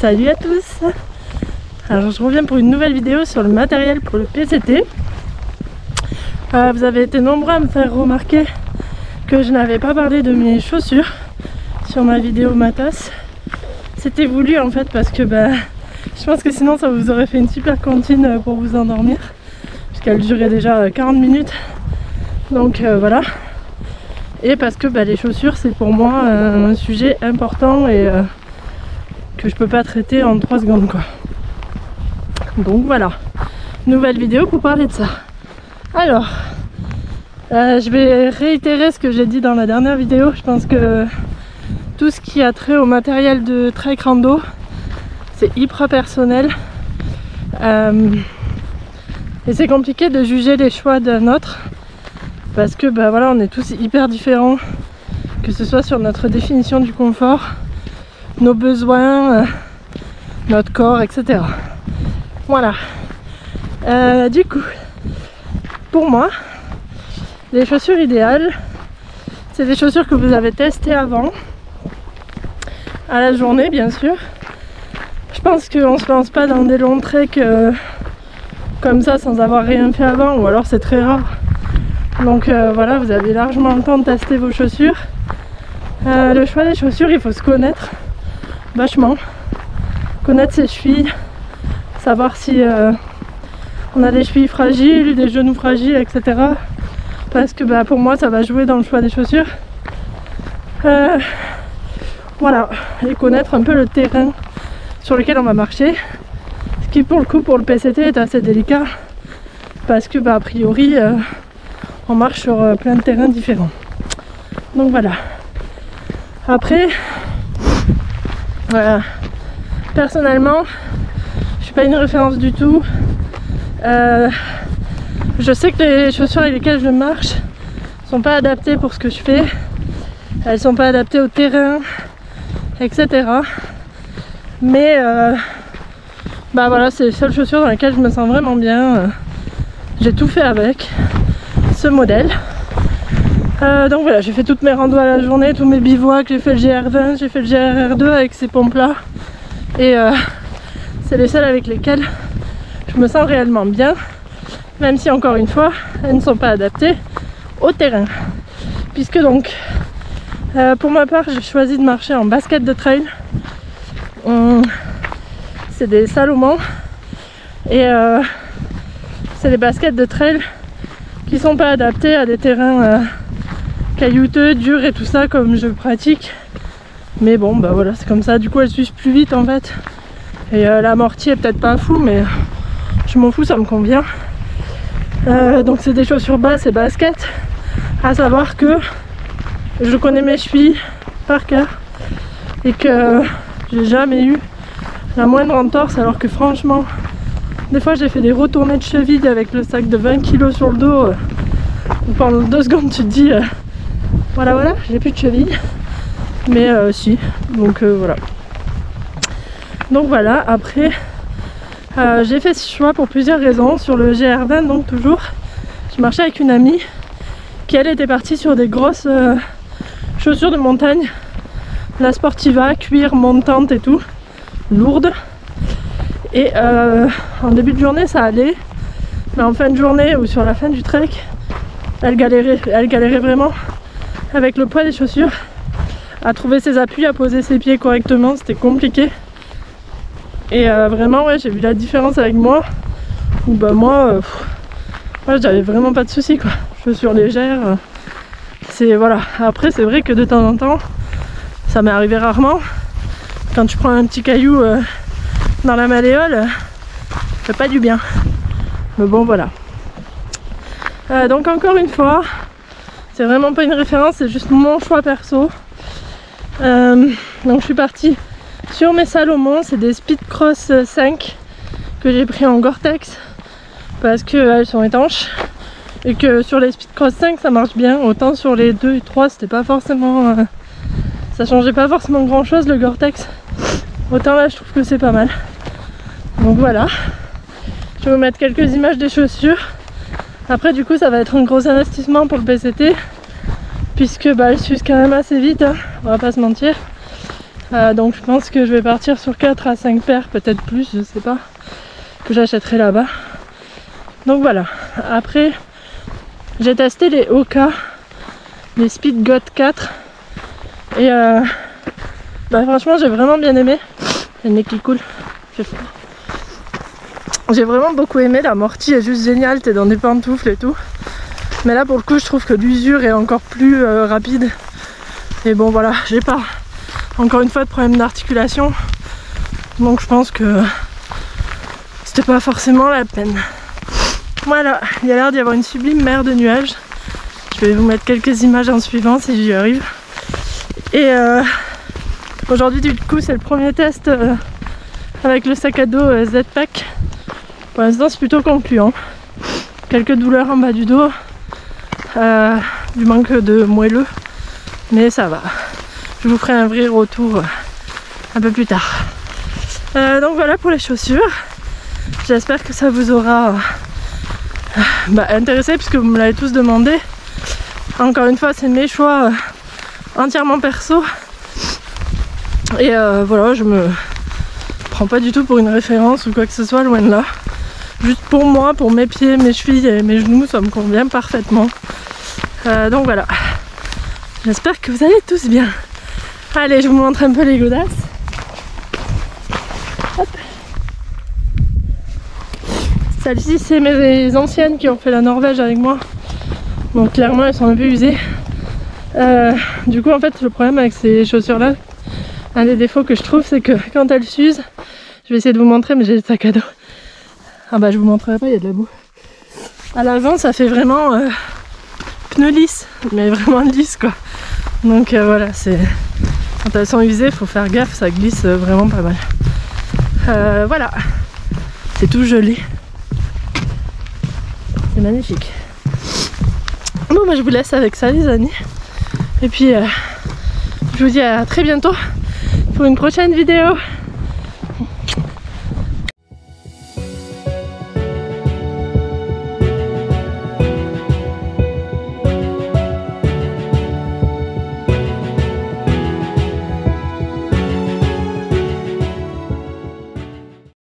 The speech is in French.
Salut à tous. Alors je reviens pour une nouvelle vidéo sur le matériel pour le PCT. Vous avez été nombreux à me faire remarquer que je n'avais pas parlé de mes chaussures sur ma vidéo matos. C'était voulu en fait parce que je pense que sinon ça vous aurait fait une super cantine pour vous endormir, puisqu'elle durait déjà 40 minutes. Donc voilà. Et parce que les chaussures c'est pour moi un sujet important et que je peux pas traiter en 3 secondes quoi. Donc voilà, nouvelle vidéo pour parler de ça. Alors, je vais réitérer ce que j'ai dit dans la dernière vidéo. Je pense que tout ce qui a trait au matériel de trek rando, c'est hyper personnel. Et c'est compliqué de juger les choix d'un autre. Parce que voilà, on est tous hyper différents. Que ce soit sur notre définition du confort, nos besoins, notre corps, etc. Voilà. Du coup, pour moi, les chaussures idéales, c'est des chaussures que vous avez testées avant, à la journée bien sûr. Je pense qu'on se lance pas dans des longs treks comme ça sans avoir rien fait avant, ou alors c'est très rare. Donc voilà, vous avez largement le temps de tester vos chaussures. Le choix des chaussures, il faut se connaître vachement, connaître ses chevilles, savoir si on a des chevilles fragiles, des genoux fragiles, etc. Parce que pour moi ça va jouer dans le choix des chaussures. Voilà, et connaître un peu le terrain sur lequel on va marcher, ce qui pour le coup pour le PCT est assez délicat parce que a priori on marche sur plein de terrains différents. Donc voilà. Après personnellement je suis pas une référence du tout. Je sais que les chaussures avec lesquelles je marche sont pas adaptées pour ce que je fais, elles sont pas adaptées au terrain, etc. Mais voilà, c'est les seules chaussures dans lesquelles je me sens vraiment bien. J'ai tout fait avec ce modèle. Donc voilà, j'ai fait toutes mes randos à la journée, tous mes bivouacs, j'ai fait le GR20, j'ai fait le GRR2 avec ces pompes là. Et c'est les seules avec lesquelles je me sens réellement bien, même si encore une fois, elles ne sont pas adaptées au terrain. Puisque donc, pour ma part, j'ai choisi de marcher en basket de trail. C'est des Salomon et c'est des baskets de trail qui sont pas adaptées à des terrains caillouteux, durs et tout ça comme je pratique. Mais bon voilà, c'est comme ça, du coup elles suivent plus vite en fait. Et l'amorti est peut-être pas fou, mais je m'en fous, ça me convient. Donc c'est des chaussures basses et baskets. À savoir que je connais mes chevilles par cœur et que j'ai jamais eu la moindre entorse, alors que franchement des fois j'ai fait des retournées de cheville avec le sac de 20 kg sur le dos. Pendant 2 secondes tu te dis voilà, j'ai plus de cheville. Mais si, donc voilà. Donc voilà, après j'ai fait ce choix pour plusieurs raisons. Sur le GR20 donc toujours, je marchais avec une amie qui elle était partie sur des grosses chaussures de montagne, la Sportiva, cuir, montante et tout, lourde. Et en début de journée ça allait, mais en fin de journée ou sur la fin du trek, elle galérait vraiment avec le poids des chaussures, à trouver ses appuis, à poser ses pieds correctement, c'était compliqué. Et vraiment ouais, j'ai vu la différence avec moi, où moi j'avais vraiment pas de soucis quoi, chaussures légères, c'est voilà. Après c'est vrai que de temps en temps, ça m'est arrivé rarement, quand tu prends un petit caillou dans la malléole, ça fait pas du bien. Mais bon voilà. Donc encore une fois, c'est vraiment pas une référence, c'est juste mon choix perso. Donc je suis partie sur mes Salomon, c'est des Speedcross 5 que j'ai pris en Gore-Tex parce qu'elles sont étanches et que sur les Speedcross 5 ça marche bien, autant sur les 2 et 3 c'était pas forcément ça changeait pas forcément grand chose le Gore-Tex, autant là je trouve que c'est pas mal. Donc voilà, je vais vous mettre quelques images des chaussures. Après du coup ça va être un gros investissement pour le PCT puisque elles s'usent quand même assez vite, hein, on va pas se mentir. Donc je pense que je vais partir sur 4 à 5 paires, peut-être plus, je sais pas, que j'achèterai là-bas. Donc voilà. Après, j'ai testé les Hoka, les Speed God 4 et franchement j'ai vraiment bien aimé. Il y a le nez qui coule, j'ai froid. J'ai vraiment beaucoup aimé, l'amorti est juste génial, t'es dans des pantoufles et tout. Mais là pour le coup je trouve que l'usure est encore plus rapide. Et bon voilà, j'ai pas encore une fois de problème d'articulation. Donc je pense que c'était pas forcément la peine. Voilà, il y a l'air d'y avoir une sublime mer de nuages. Je vais vous mettre quelques images en suivant si j'y arrive. Et aujourd'hui du coup c'est le premier test avec le sac à dos Z-Pack. Pour l'instant c'est plutôt concluant. Quelques douleurs en bas du dos, du manque de moelleux, mais ça va. Je vous ferai un vrai retour un peu plus tard. Donc voilà pour les chaussures. J'espère que ça vous aura intéressé puisque vous me l'avez tous demandé. Encore une fois c'est mes choix entièrement perso. Et voilà, je me prends pas du tout pour une référence ou quoi que ce soit, loin de là. Juste pour moi, pour mes pieds, mes chevilles et mes genoux, ça me convient parfaitement. Donc voilà. J'espère que vous allez tous bien. Allez, je vous montre un peu les godasses. Hop. Celles-ci, c'est mes anciennes qui ont fait la Norvège avec moi. Donc clairement, elles sont un peu usées. Du coup, en fait, le problème avec ces chaussures-là, un des défauts que je trouve, c'est que quand elles s'usent, je vais essayer de vous montrer, mais j'ai le sac à dos. Ah bah je vous montrerai pas, il y a de la boue. À l'avant ça fait vraiment pneu lisse, mais vraiment lisse quoi. Donc voilà, c'est quand elles sont usées, faut faire gaffe, ça glisse vraiment pas mal. Voilà, c'est tout gelé. C'est magnifique. Bon bah je vous laisse avec ça les amis. Et puis je vous dis à très bientôt pour une prochaine vidéo.